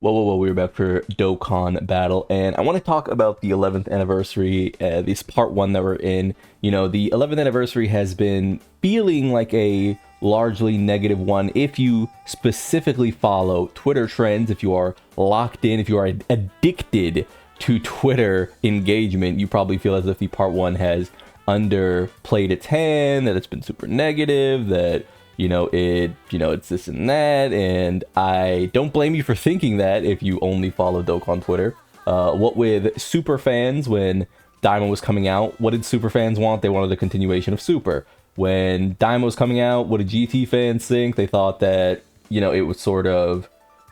Whoa, we're back for Dokkan Battle, and I want to talk about the 11th anniversary, this part one that we're in. You know, the 11th anniversary has been feeling like a largely negative one if you specifically follow Twitter trends, if you are locked in, if you are addicted to Twitter engagement, you probably feel as if the part one has underplayed its hand, that it's been super negative, that it's this and that, and I don't blame you for thinking that if you only follow Doke on Twitter. What with Super fans, when DAIMA was coming out, what did Super fans want? They wanted a continuation of Super. When DAIMA was coming out, what did GT fans think? They thought that, it was sort of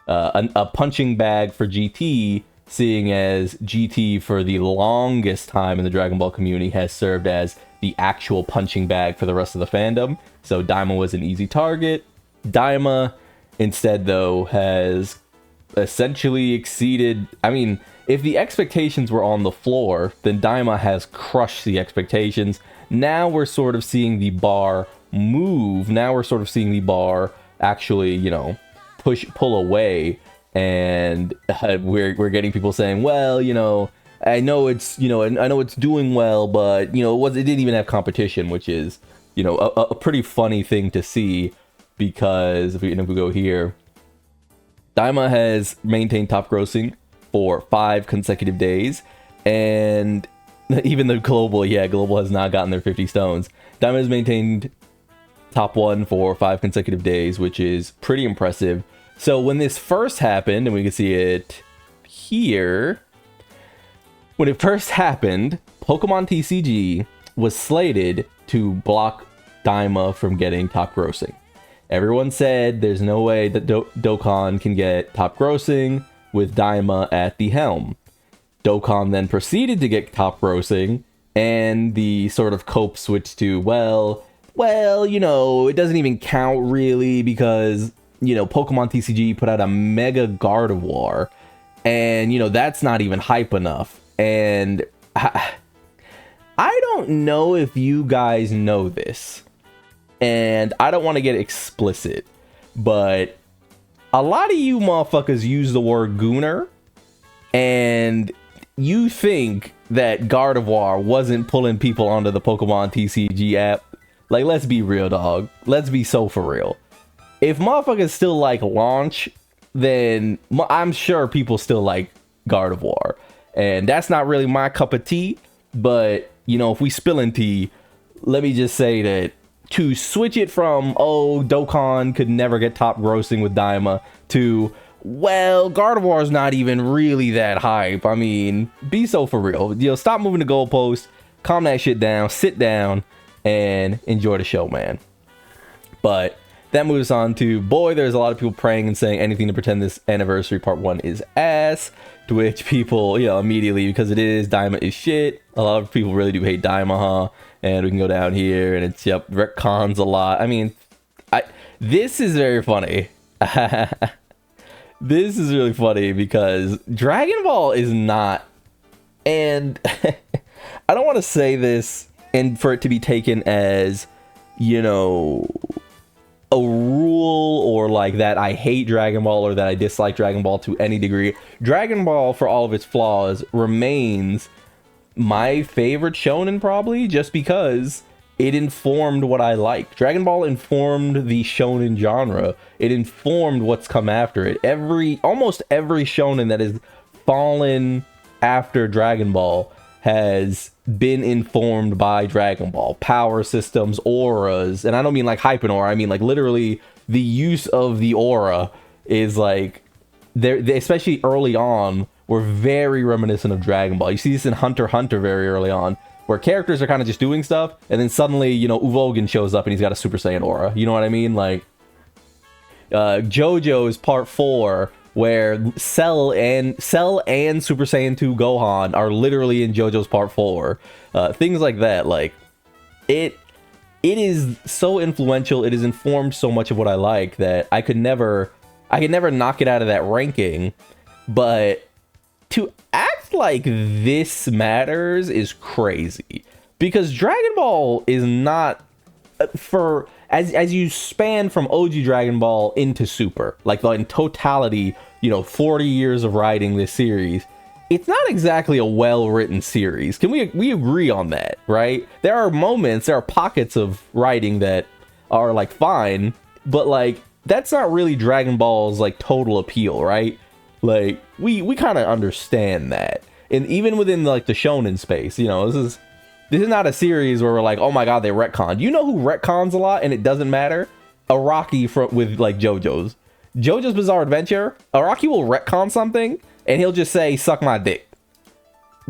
a punching bag for GT, seeing as GT for the longest time in the Dragon Ball community has served as the actual punching bag for the rest of the fandom. So DAIMA was an easy target. DAIMA, instead, though, has essentially exceeded... I mean, if the expectations were on the floor, then DAIMA has crushed the expectations. Now we're sort of seeing the bar move. Now we're sort of seeing the bar actually, pull away. And we're getting people saying, well, I know it's, I know it's doing well, but, it didn't even have competition, which is, a pretty funny thing to see, because if we go here, DAIMA has maintained top grossing for 5 consecutive days, and even the global has not gotten their 50 stones. DAIMA has maintained top 1 for 5 consecutive days, which is pretty impressive. So when this first happened, and we can see it here, when it first happened, Pokemon TCG was slated to block DAIMA from getting top grossing. Everyone said there's no way that Dokkan can get top grossing with DAIMA at the helm. Dokkan then proceeded to get top grossing, and the sort of cope switched to, well, it doesn't even count really, because Pokemon TCG put out a Mega Gardevoir, and, that's not even hype enough. And I don't know if you guys know this, and I don't want to get explicit, but a lot of you motherfuckers use the word Gooner, and you think that Gardevoir wasn't pulling people onto the Pokemon TCG app. Like, let's be real, dog. Let's be so for real. If motherfuckers still like Launch, then I'm sure people still like Gardevoir. And that's not really my cup of tea. But, if we spilling tea, let me just say that to switch it from, oh, Dokkan could never get top grossing with DAIMA, to, well, Gardevoir's not even really that hype. I mean, be so for real. Stop moving the goalpost, calm that shit down, sit down, and enjoy the show, man. But that moves on to, boy, there's a lot of people praying and saying anything to pretend this anniversary part 1 is ass, to which people, immediately, because it is, DAIMA is shit. A lot of people really do hate DAIMA, huh? And we can go down here, and it's, retcons a lot. I mean, this is very funny. This is really funny, because Dragon Ball is not, and I don't want to say this, and for it to be taken as, a rule, or like that I hate Dragon Ball or that I dislike Dragon Ball to any degree. Dragon Ball, for all of its flaws, remains my favorite shonen, probably, just because it informed what I like. Dragon Ball informed the shonen genre. It informed what's come after it. Almost every shonen that has fallen after Dragon Ball has been informed by Dragon Ball. Power systems, auras, and I don't mean like Hyper Aura, I mean like literally the use of the aura is like, they especially early on, were very reminiscent of Dragon Ball. You see this in Hunter x Hunter very early on, where characters are kind of just doing stuff, and then suddenly, Uvogin shows up and he's got a Super Saiyan aura. You know what I mean? Like, JoJo's Part 4, where Cell and Super Saiyan 2 Gohan are literally in JoJo's Part 4. Things like that. Like, it is so influential. It has informed so much of what I like that I could never knock it out of that ranking. But to act like this matters is crazy, because Dragon Ball is not, for as you span from OG Dragon Ball into Super, like in totality, 40 years of writing this series, it's not exactly a well-written series. Can we agree on that, right? There are moments, there are pockets of writing that are like fine, but like that's not really Dragon Ball's like total appeal, right? Like we kind of understand that. And even within like the shonen space, this is not a series where we're like, oh my god, they retconned. You know who retcons a lot and it doesn't matter? Araki with like JoJo's Bizarre Adventure. Araki will retcon something and he'll just say, suck my dick.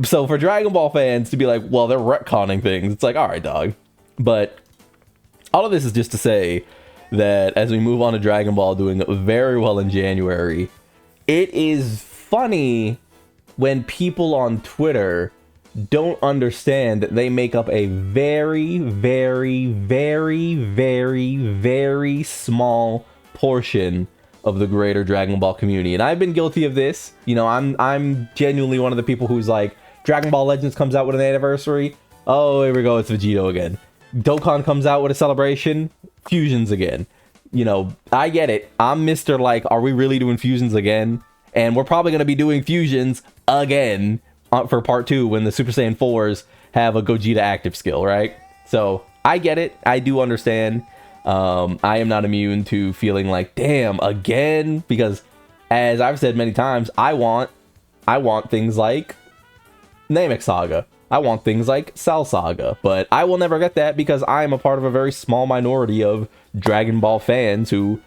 So for Dragon Ball fans to be like, well, they're retconning things, it's like, all right, dog. But all of this is just to say that as we move on to Dragon Ball doing very well in January, it is funny when people on Twitter don't understand that they make up a very, very, very, very, very small portion of the greater Dragon Ball community. And I've been guilty of this. I'm genuinely one of the people who's like, Dragon Ball Legends comes out with an anniversary. Oh, here we go, it's Vegito again. Dokkan comes out with a celebration. Fusions again. I get it. I'm Mr. like, are we really doing fusions again? And we're probably going to be doing fusions again for part 2 when the Super Saiyan 4s have a Gogeta active skill, right? So I get it. I do understand. I am not immune to feeling like, damn, again, because as I've said many times, I want things like Namek Saga. I want things like Cell Saga, but I will never get that because I am a part of a very small minority of Dragon Ball fans who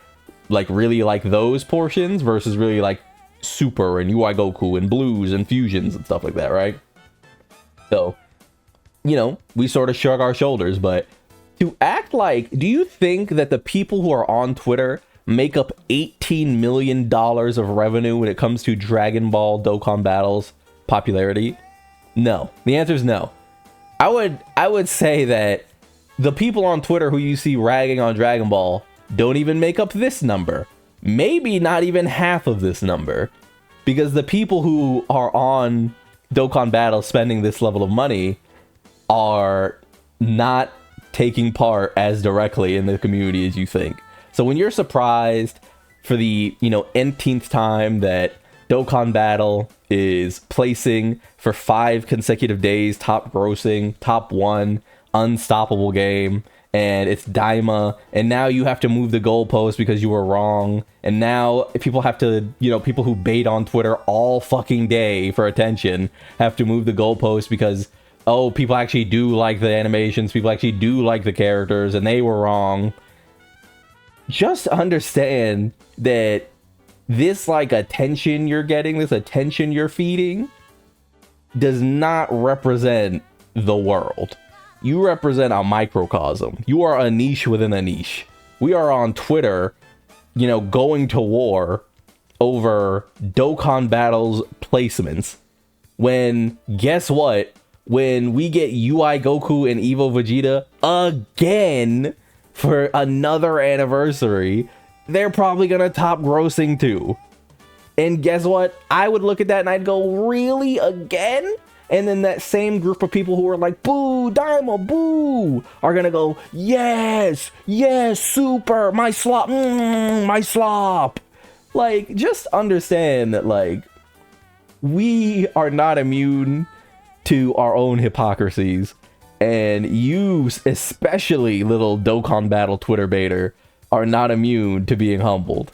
like really like those portions versus really like Super and UI Goku and Blues and Fusions and stuff like that, right? So, we sort of shrug our shoulders, but to act like, do you think that the people who are on Twitter make up $18 million of revenue when it comes to Dragon Ball Dokkan Battle's popularity? No. The answer is no. I would say that the people on Twitter who you see ragging on Dragon Ball don't even make up this number. Maybe not even half of this number. Because the people who are on Dokkan Battle spending this level of money are not taking part as directly in the community as you think. So when you're surprised for the, nth time that Dokkan Battle is placing for 5 consecutive days, top grossing, top 1, unstoppable game, and it's DAIMA, and now you have to move the goalpost because you were wrong, and now people have to, people who bait on Twitter all fucking day for attention have to move the goalpost because, oh, people actually do like the animations, people actually do like the characters, and they were wrong. Just understand that this, like, attention you're getting, this attention you're feeding, does not represent the world. You represent a microcosm. You are a niche within a niche. We are on Twitter, going to war over Dokkan Battle's placements. When, guess what? When we get UI Goku and Evo Vegeta again for another anniversary, they're probably gonna top grossing too. And guess what? I would look at that and I'd go, really, again? And then that same group of people who are like, boo, DAIMA, boo, are gonna go, yes, Super, my slop, my slop. Like, just understand that, like, we are not immune to our own hypocrisies. And you, especially little Dokkan Battle Twitter baiter, are not immune to being humbled.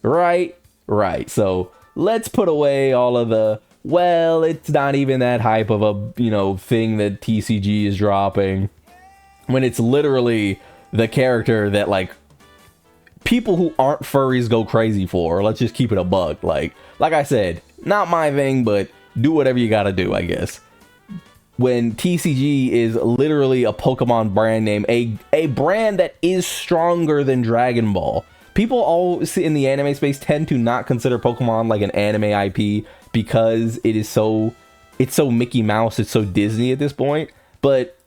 Right? Right. So let's put away all of the, well, it's not even that hype of a, thing that TCG is dropping, when it's literally the character that, like, people who aren't furries go crazy for. Let's just keep it a buck. Like I said, not my thing, but do whatever you gotta do, I guess. When TCG is literally a Pokemon brand name, a brand that is stronger than Dragon Ball. People all in the anime space tend to not consider Pokemon like an anime IP because it's so Mickey Mouse, it's so Disney at this point. But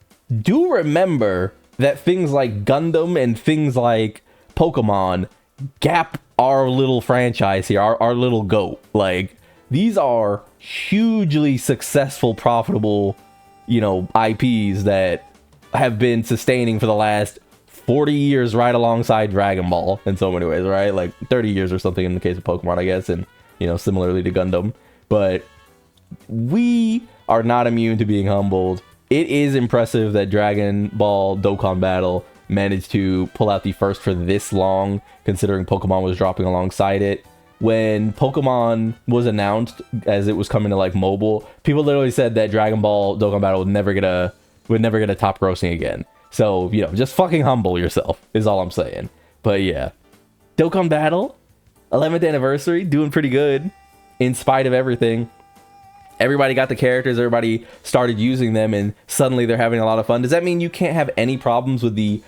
do remember that things like Gundam and things like Pokemon gap our little franchise here, our little goat. Like, these are hugely successful, profitable, IPs that have been sustaining for the last 40 years right alongside Dragon Ball in so many ways, right? Like 30 years or something in the case of Pokemon, I guess, and you know, similarly to Gundam. But we are not immune to being humbled. It is impressive that Dragon Ball Dokkan Battle managed to pull out the first for this long, considering Pokemon was dropping alongside it. When Pokemon was announced as it was coming to like mobile, people literally said that Dragon Ball Dokkan Battle would never get a top grossing again. So, you know, just fucking humble yourself is all I'm saying. But yeah, Dokkan Battle, 11th anniversary, doing pretty good in spite of everything. Everybody got the characters, everybody started using them, and suddenly they're having a lot of fun. Does that mean you can't have any problems with the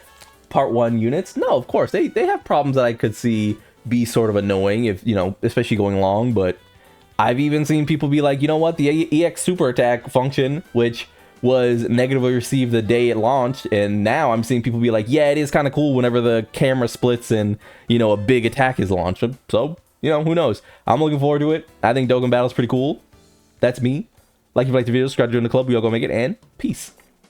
Part 1 units? No, of course. They have problems that I could see be sort of annoying, if, you know, especially going long, but I've even seen people be like, you know what, the EX Super Attack function, which was negatively received the day it launched, and now I'm seeing people be like, yeah, it is kind of cool whenever the camera splits and, you know, a big attack is launched. So, you know, who knows? I'm looking forward to it. I think Dokkan Battle is pretty cool. That's me. Like if you like the video, subscribe to join the club. We all go make it, and peace.